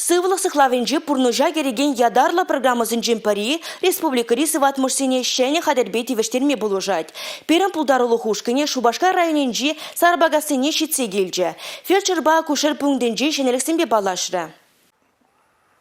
Сывлы сыхлавенжи пурнужа кереген ядарла программасын джимпари республикари сыватмышсене шене хадербети вештерме булужать. Перем пулдарулы хушкыне Шубашкар районенжи сарбагасыне щитсе келже. Фельдшерба кушер пуңденжи шенелексенбе балашра.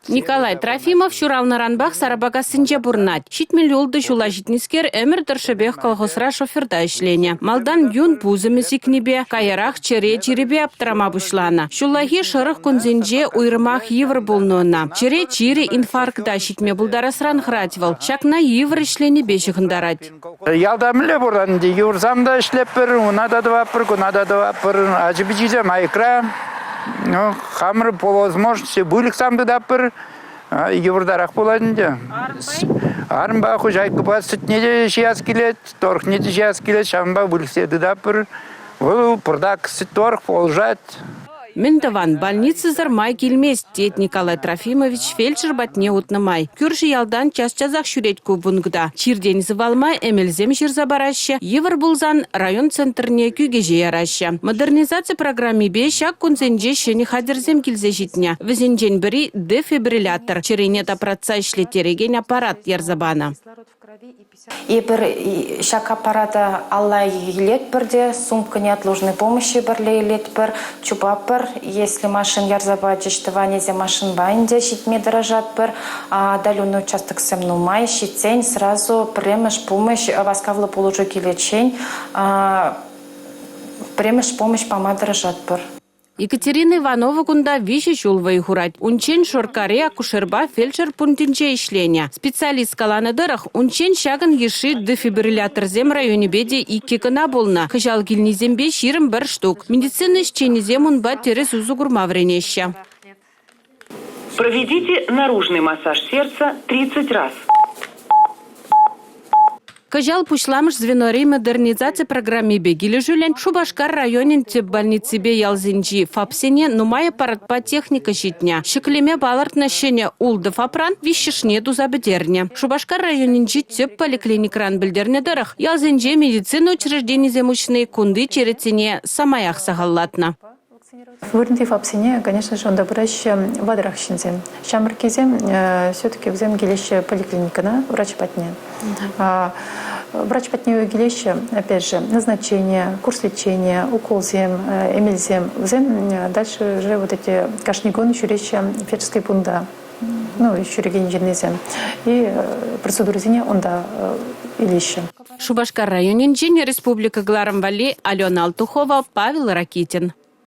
Николай Трофимов Шуралнаранбах Сарабагасынче бурнать. Щитмел юлды жула житнискер эмір дыршыбех колхозра шоферда işлене. Малдан юн пузымы сикнебе, каярах чере чиребе аптырама бушлана. Шулахи шырых күнзенже уйрымах евр болнуына. Чере чире инфаркта щитме булдарасран хративал. Шакна евр işлене бешіхындарать. Ялдамле бурдан юрзамда işlepпір, унада дваппір, кунада дваппір, ажыбичизе майкра. Ну, хамыр по возможности булик сам даппыр, еврдарах поладынды. Армба хужайкы басыт неде шияс келет, торх неде шияс келет, шамба булик седы даппыр. Бұл пырдак сыт торх полжат. Ментаван больницы зармай келмес, дед Николай Трофимович фельдшер батне утнымай. Күрші ялдан час-чазақ шүрет көбінгда. Чирден зывалмай әмелзем жерзабараща, евр булзан район центрне күгеже яраща. Модернизация программе бе шак күнзенже шені хадерзем келзе житня. Візенжен бірі дефибриллятор. Черенет аппаратса ішлетереген аппарат ярзабана. И бір шак аппарата алла елет бірде, сумка неотложной помощи бірле елет бір, чуба бір, если машин ярзаба жештыва незе машин байнде щитме дорожат бір, отдаленный участок семну май, щитень, сразу премеш помощь, васкавлы положу келечень, премеш помощь пома дорожат бір. Екатерина Иванова кунда виши шулвай хурать. Унчен шоркаре акушерба фельдшер пунктинче işлене. Специалист каланадырах унчен шаган еши дефибриллятор зем районе беде и кекана болна. Хыжал килнизембе ширым бір штук. Медицина ищенизем унба терес узу гурма вренеща. Проведите наружный массаж сердца 30 раз. Кажал пушламыш звенори модернизация программе бегили жюлен Шубашкар районен теп больницы бе ялзинджи фапсене нумая парадпа техника щитня. Шеклеме балартна щене улды фапран вищешне дузабедерне. Шубашкар районенджи теп поликлиникран бельдерне дырах ялзинджи медицина учреждений земучные кунды черетине самаях сагаллатна. В фапсене, конечно же, он добраща в адрахщинзе. Шамаркизе все-таки в земгелище поликлиника, врач-патне. Врач-патне гелище, опять же, назначение, курс лечения, укол зем, эмильзем. Дальше уже вот эти кашнигон, еще речь фельдшерской пунда. Ну, еще регенерный зем. И процедуры зене он да илище. Шубашкар районен Республика Гларамвали, Алена Алтухова, Павел Ракитин.